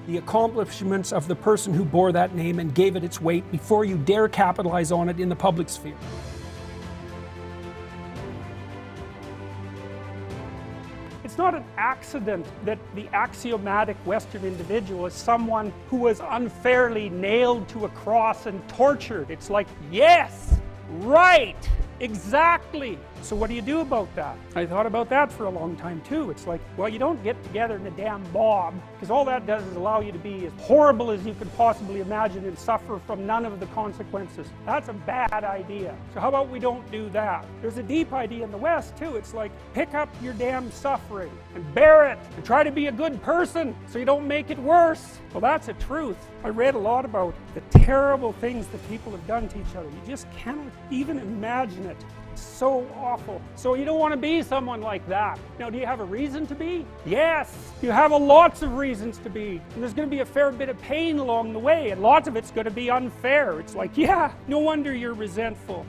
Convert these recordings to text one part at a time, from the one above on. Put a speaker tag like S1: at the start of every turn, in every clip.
S1: the accomplishments of the person who bore that name and gave it its weight before you dare capitalize on it in the public sphere. It's not an accident that the axiomatic Western individual is someone who was unfairly nailed to a cross and tortured. It's like, yes, right, exactly. So what do you do about that? I thought about that for a long time too. It's like, well, you don't get together in a damn mob, because all that does is allow you to be as horrible as you could possibly imagine and suffer from none of the consequences. That's a bad idea. So how about we don't do that? There's a deep idea in the West too. It's like, pick up your damn suffering and bear it and try to be a good person so you don't make it worse. Well, that's a truth. I read a lot about the terrible things that people have done to each other. You just cannot even imagine it. So awful. So you don't want to be someone like that. Now, do you have a reason to be? Yes, you have lots of reasons to be. And there's going to be a fair bit of pain along the way, and lots of it's going to be unfair. It's like, yeah, no wonder you're resentful.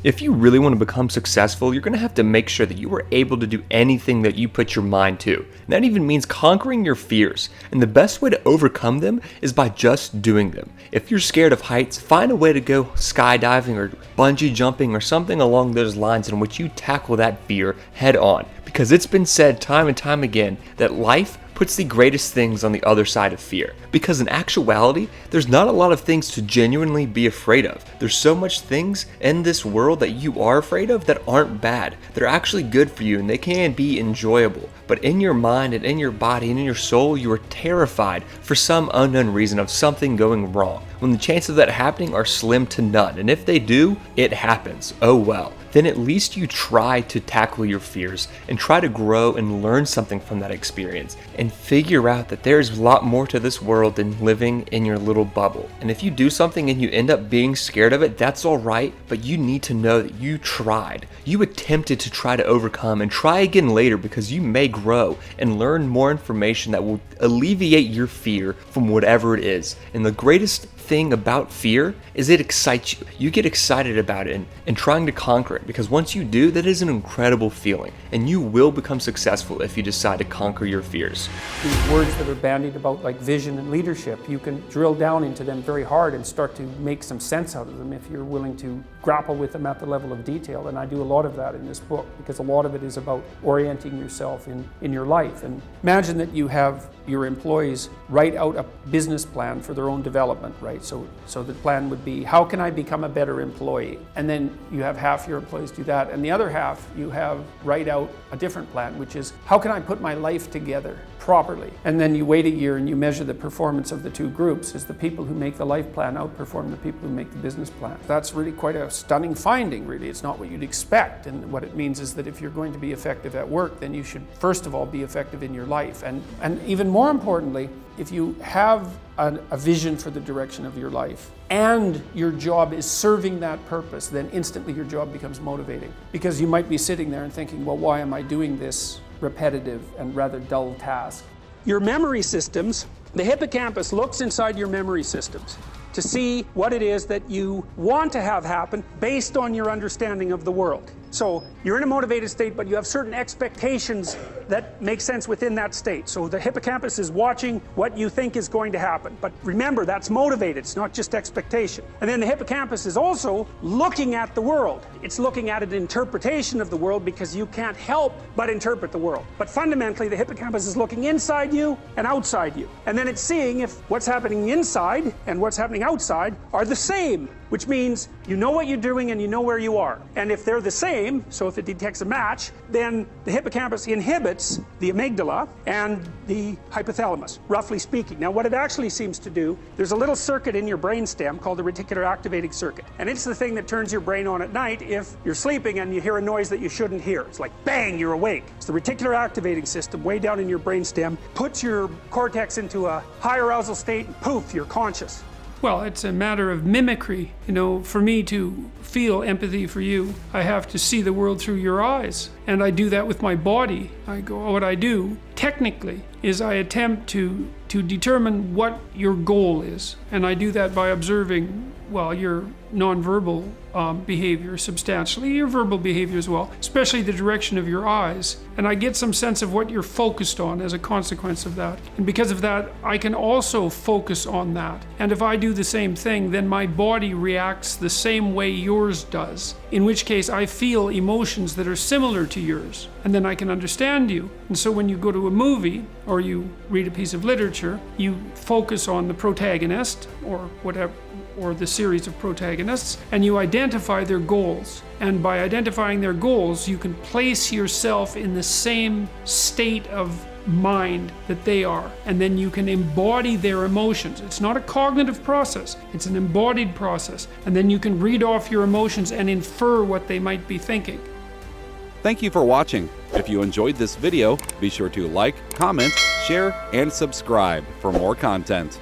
S2: If you really want to become successful, you're going to have to make sure that you are able to do anything that you put your mind to. And that even means conquering your fears. And the best way to overcome them is by just doing them. If you're scared of heights, find a way to go skydiving or bungee jumping or something along those lines in which you tackle that fear head on. Because it's been said time and time again that life puts the greatest things on the other side of fear. Because in actuality, there's not a lot of things to genuinely be afraid of. There's so much things in this world that you are afraid of that aren't bad. They're actually good for you and they can be enjoyable. But in your mind and in your body and in your soul, you are terrified for some unknown reason of something going wrong, when the chances of that happening are slim to none. And if they do, it happens. Oh well. Then at least you try to tackle your fears and try to grow and learn something from that experience and figure out that there's a lot more to this world than living in your little bubble. And if you do something and you end up being scared of it, that's all right, but you need to know that you tried. You attempted to try to overcome and try again later, because you may grow and learn more information that will alleviate your fear from whatever it is. And the greatest thing about fear is it excites you. You get excited about it and trying to conquer it, because once you do, that is an incredible feeling, and you will become successful if you decide to conquer your fears.
S1: These words that are bandied about, like vision and leadership, you can drill down into them very hard and start to make some sense out of them if you're willing to grapple with them at the level of detail. And I do a lot of that in this book, because a lot of it is about orienting yourself in your life. And imagine that you have your employees write out a business plan for their own development, right? So the plan would be, how can I become a better employee? And then you have half your employees do that, and the other half you have write out a different plan, which is, how can I put my life together properly? And then you wait a year and you measure the performance of the two groups. Is the people who make the life plan outperform the people who make the business plan? That's really quite a stunning finding, really. It's not what you'd expect. And what it means is that if you're going to be effective at work, then you should first of all be effective in your life. And even more importantly, if you have a vision for the direction of your life and your job is serving that purpose, then instantly your job becomes motivating. Because you might be sitting there and thinking, well, why am I doing this repetitive and rather dull task? Your memory systems, the hippocampus looks inside your memory systems to see what it is that you want to have happen based on your understanding of the world. So you're in a motivated state, but you have certain expectations that make sense within that state. So the hippocampus is watching what you think is going to happen. But remember, that's motivated, it's not just expectation. And then the hippocampus is also looking at the world. It's looking at an interpretation of the world, because you can't help but interpret the world. But fundamentally, the hippocampus is looking inside you and outside you. And then it's seeing if what's happening inside and what's happening outside are the same, which means you know what you're doing and you know where you are. And if they're the same, so if it detects a match, then the hippocampus inhibits the amygdala and the hypothalamus, roughly speaking. Now, what it actually seems to do, there's a little circuit in your brainstem called the reticular activating circuit. And it's the thing that turns your brain on at night if you're sleeping and you hear a noise that you shouldn't hear. It's like, bang, you're awake. It's the reticular activating system way down in your brainstem, puts your cortex into a high arousal state, and poof, you're conscious. Well, it's a matter of mimicry. You know, for me to feel empathy for you, I have to see the world through your eyes. And I do that with my body. What I do, technically, is I attempt to determine what your goal is. And I do that by observing well, your nonverbal behavior substantially, your verbal behavior as well, especially the direction of your eyes. And I get some sense of what you're focused on as a consequence of that. And because of that, I can also focus on that. And if I do the same thing, then my body reacts the same way yours does, in which case I feel emotions that are similar to yours. And then I can understand you. And so when you go to a movie or you read a piece of literature, you focus on the protagonist or whatever, or the series of protagonists, and you identify their goals. And by identifying their goals, you can place yourself in the same state of mind that they are, and then you can embody their emotions. It's not a cognitive process, it's an embodied process, and then you can read off your emotions and infer what they might be thinking.
S3: Thank you for watching. If you enjoyed this video, be sure to like, comment, share, and subscribe for more content.